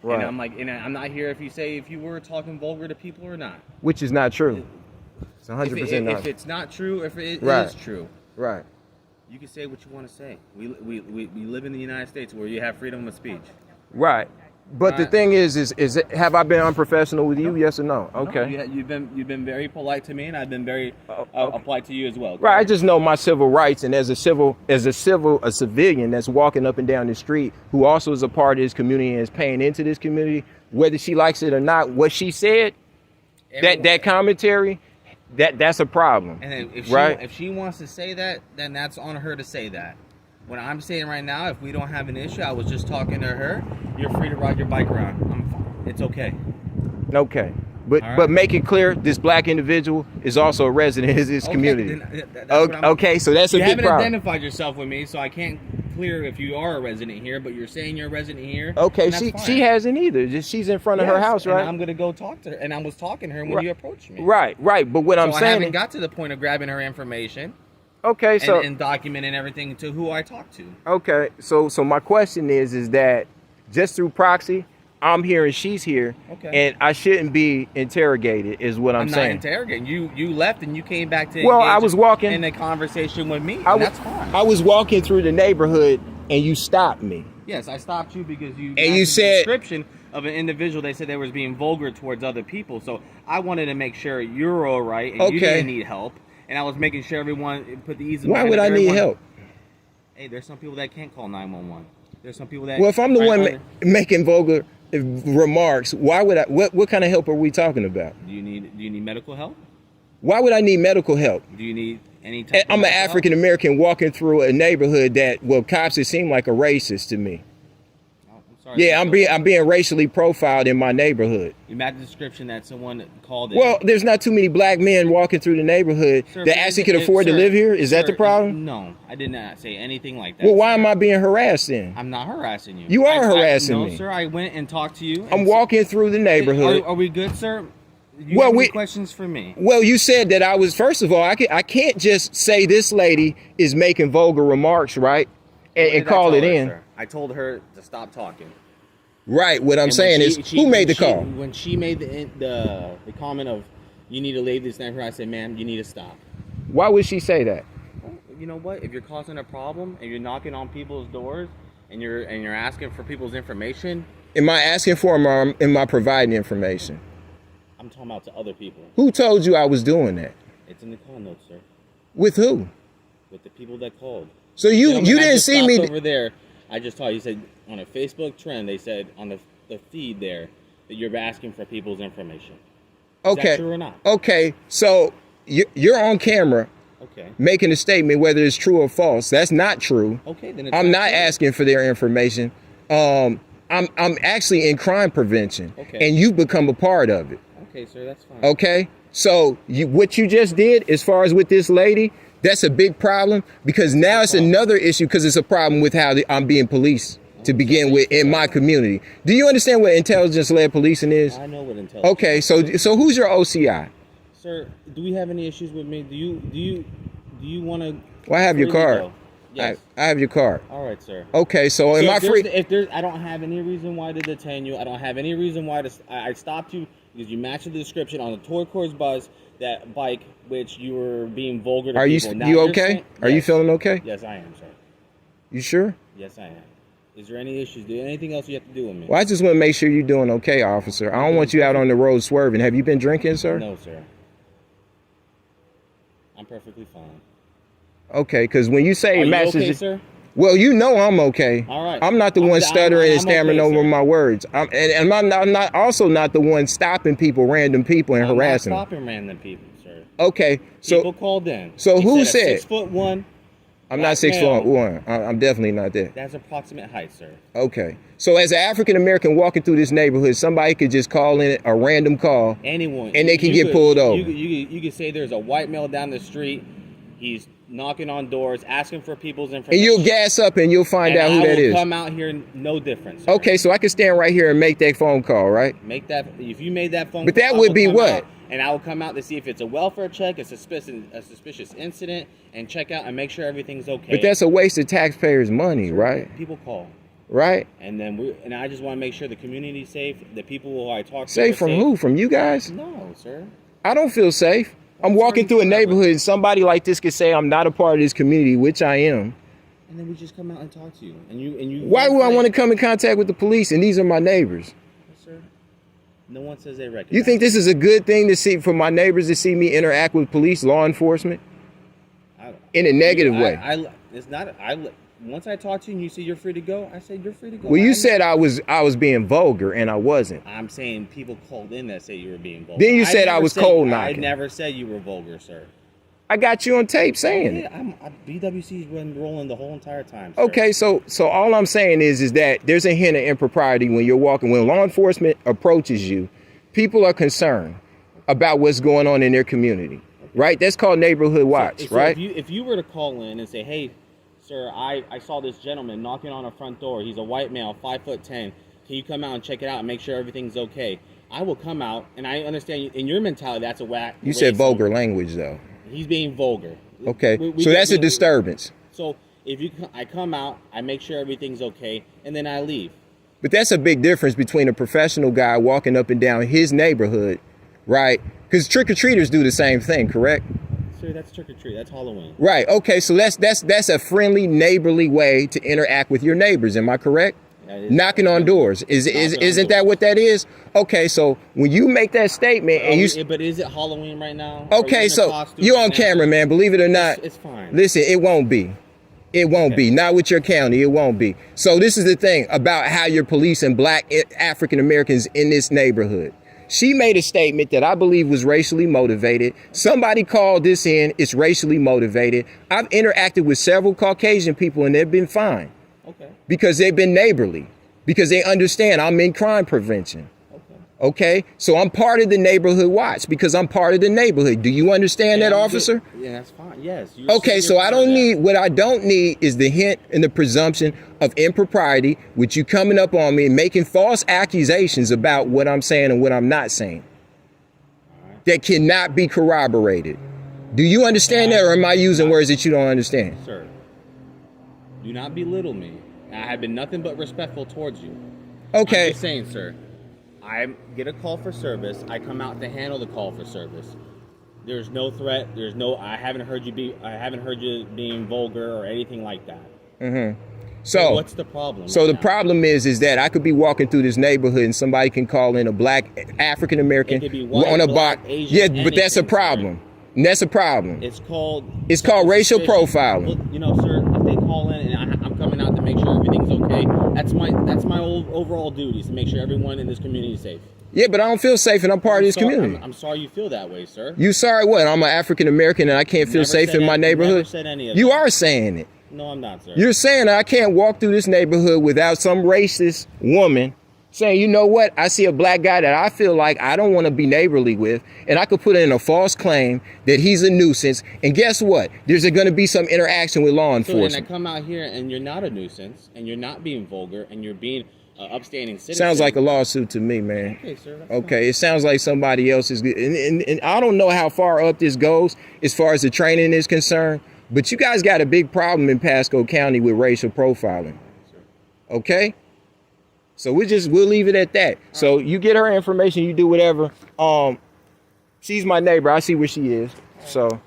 Right. And I'm like, and I'm not here if you were talking vulgar to people or not. Which is not true. It's 100% not. If it's not true, if it Right. is true, right. you can say what you want to say. We live in the United States where you have freedom of speech. Right. But the thing is have I been unprofessional with you? Yes or no? Okay. No, you've been very polite to me, and I've been very polite to you as well. Right. I just know my civil rights, and as a civilian that's walking up and down the street, who also is a part of this community and is paying into this community, whether she likes it or not, what she said, that commentary, that's a problem. And if she wants to say that, then that's on her to say that. What I'm saying right now, if we don't have an issue, I was just talking to her. You're free to ride your bike around. I'm fine. It's okay. Okay. But make it clear, this black individual is also a resident of this community. Okay, so that's a big problem. You haven't identified yourself with me, so I can't clear if you are a resident here, but you're saying you're a resident here. Okay, she hasn't either. She's in front of her house, right? And I'm going to go talk to her, and I was talking to her when you approached me. Right. But what I'm saying... I haven't got to the point of grabbing her information. Okay, so... And documenting everything to who I talked to. Okay, so my question is that just through proxy, I'm here and she's here, and I shouldn't be interrogated, is what I'm saying. I'm not interrogating. You left and you came back to I was walking in a conversation with me, that's fine. I was walking through the neighborhood and you stopped me. Yes, I stopped you because you said... the description of an individual. They said they was being vulgar towards other people, so I wanted to make sure you're all right and you didn't need help. And I was making sure everyone put the ease of mind. Why would I need help? Hey, there's some people that can't call 911. There's some people that... Well, if I'm the one making vulgar remarks, why would I... What kind of help are we talking about? Do you need medical help? Why would I need medical help? Do you need any type of... I'm an African American walking through a neighborhood that, well, cops, it seem like a racist to me. Yeah, I'm being racially profiled in my neighborhood. You match the description that someone called it. Well, there's not too many black men walking through the neighborhood that actually can afford to live here. Is that the problem? No, I did not say anything like that. Well, why am I being harassed then? I'm not harassing you. You are harassing me. No, sir, I went and talked to you. I'm walking through the neighborhood. Are we good, sir? You have any questions for me? Well, you said that I was, first of all, I can't just say this lady is making vulgar remarks, right? And call it in. Sir? I told her to stop talking. Right. What I'm saying is, who made the call? When she made the comment of, you need to leave this neighborhood, I said, ma'am, you need to stop. Why would she say that? Well, you know what? If you're causing a problem and you're knocking on people's doors and you're asking for people's information. Am I asking for them or am I providing information? I'm talking about to other people. Who told you I was doing that? It's in the call notes, sir. With who? With the people that called. So you didn't see me over there. I just thought you said on a Facebook trend, they said on the feed there that you're asking for people's information. Is that true or not? Okay, so you're on camera making a statement whether it's true or false. That's not true. Okay, then I'm not asking for their information. I'm actually in crime prevention, and you've become a part of it. Okay, sir, that's fine. Okay, so what you just did as far as with this lady, that's a big problem because now it's another issue because it's a problem with how I'm being policed to begin with in my community. Do you understand what intelligence-led policing is? I know what intelligence. Okay, so who's your OCI? Sir, do we have any issues with me? Do you want to? Well, I have your card. Go? Yes. I have your card. All right, sir. Okay, so am I free? I don't have any reason why to detain you. I don't have any reason why I stopped you because you matched the description on the Toy Course bus. That bike, which you were being vulgar to people. You okay? Are you feeling okay? Yes, I am, sir. You sure? Yes, I am. Is there any issues? Anything else you have to do with me? Well, I just want to make sure you're doing okay, officer. I don't want you out on the road swerving. Have you been drinking, sir? No, sir. I'm perfectly fine. Okay, because when you say messages... Are you okay, sir? Well, you know I'm okay. All right. I'm not the one stuttering and stammering over my words. And I'm not also not the one stopping people, random people, and harassing them. I'm not stopping random people, sir. Okay, so people called in. So who said? 6'1". I'm not 6'1". I'm definitely not that. That's approximate height, sir. Okay, so as an African American walking through this neighborhood, somebody could just call in a random call. Anyone. And they can get pulled over. You could say there's a white male down the street. He's knocking on doors, asking for people's information. And you'll gas up and you'll find out who that is. I will come out here, no difference. Sir. Okay, so I can stand right here and make that phone call, right? Make that, if you made that phone call. But that would be what? And I will come out to see if it's a welfare check, a suspicious incident, and check out and make sure everything's okay. But that's a waste of taxpayers' money, right? People call. Right? And then I just want to make sure the community's safe. The people who I talk to Safe from who? From you guys? No, sir. I don't feel safe. I'm walking through a neighborhood and somebody like this could say I'm not a part of this community, which I am. And then we just come out and talk to you. And you. Why would I want to come in contact with the police and these are my neighbors? Yes, sir. No one says they recognize. You think this is a good thing to see for my neighbors to see me interact with police, law enforcement? In a negative way. It's not. Once I talk to you and you say you're free to go, I said you're free to go. Well, you said I was being vulgar and I wasn't. I'm saying people called in that say you were being vulgar. Then you said I was cold knocking. I never said you were vulgar, sir. I got you on tape saying it. BWC's been rolling the whole entire time, sir. Okay, so all I'm saying is that there's a hint of impropriety when you're walking. When law enforcement approaches you, people are concerned about what's going on in their community, right? That's called neighborhood watch, so right? If you were to call in and say, hey, sir, I saw this gentleman knocking on a front door. He's a white male, 5'10". Can you come out and check it out and make sure everything's okay? I will come out, and I understand in your mentality that's a whack. You said vulgar language, though. He's being vulgar. Okay, so that's a disturbance. So I come out, I make sure everything's okay, and then I leave. But that's a big difference between a professional guy walking up and down his neighborhood, right? Because trick-or-treaters do the same thing, correct? Sir, that's trick-or-treat. That's Halloween. Right. Okay, so that's a friendly, neighborly way to interact with your neighbors. Am I correct? Knocking on doors. Isn't that what that is? Okay, so when you make that statement and but is it Halloween right now? Okay, so you're on camera, man. Believe it or not. It's fine. Listen, it won't be. It won't be. Not with your county. It won't be. So this is the thing about how you're policing black African Americans in this neighborhood. She made a statement that I believe was racially motivated. Somebody called this in. It's racially motivated. I've interacted with several Caucasian people and they've been fine. Okay. Because they've been neighborly. Because they understand I'm in crime prevention. Okay? So I'm part of the neighborhood watch because I'm part of the neighborhood. Do you understand that, officer? Yeah, that's fine. Yes. Okay, so what I don't need is the hint and the presumption of impropriety, with you coming up on me and making false accusations about what I'm saying and what I'm not saying. That cannot be corroborated. Do you understand that, or am I using words that you don't understand? Sir, do not belittle me. I have been nothing but respectful towards you. Okay. I'm just saying, sir. I get a call for service. I come out to handle the call for service. There's no threat. I haven't heard you being vulgar or anything like that. Mm-hmm. So what's the problem? So the problem is that I could be walking through this neighborhood and somebody can call in a black African American on a box. Yeah, but that's a problem. And that's a problem. It's called racial profiling. Well, you know, sir, if they call in and I'm coming out to make sure everything's okay, that's my overall duty, is to make sure everyone in this community is safe. Yeah, but I don't feel safe and I'm part of this community. I'm sorry you feel that way, sir. You sorry what? I'm an African American and I can't feel safe in my neighborhood? Never said any of you that. are saying it. No, I'm not, sir. You're saying that I can't walk through this neighborhood without some racist woman saying, you know what, I see a black guy that I feel like I don't want to be neighborly with, and I could put in a false claim that he's a nuisance, and guess what? There's going to be some interaction with law enforcement. So then I come out here and you're not a nuisance, and you're not being vulgar, and you're being an upstanding citizen. Sounds like a lawsuit to me, man. Okay, sir. Okay, it sounds like somebody else is, and I don't know how far up this goes as far as the training is concerned, but you guys got a big problem in Pasco County with racial profiling. Okay? So we'll leave it at that. So you get her information, you do whatever. She's my neighbor. I see where she is. So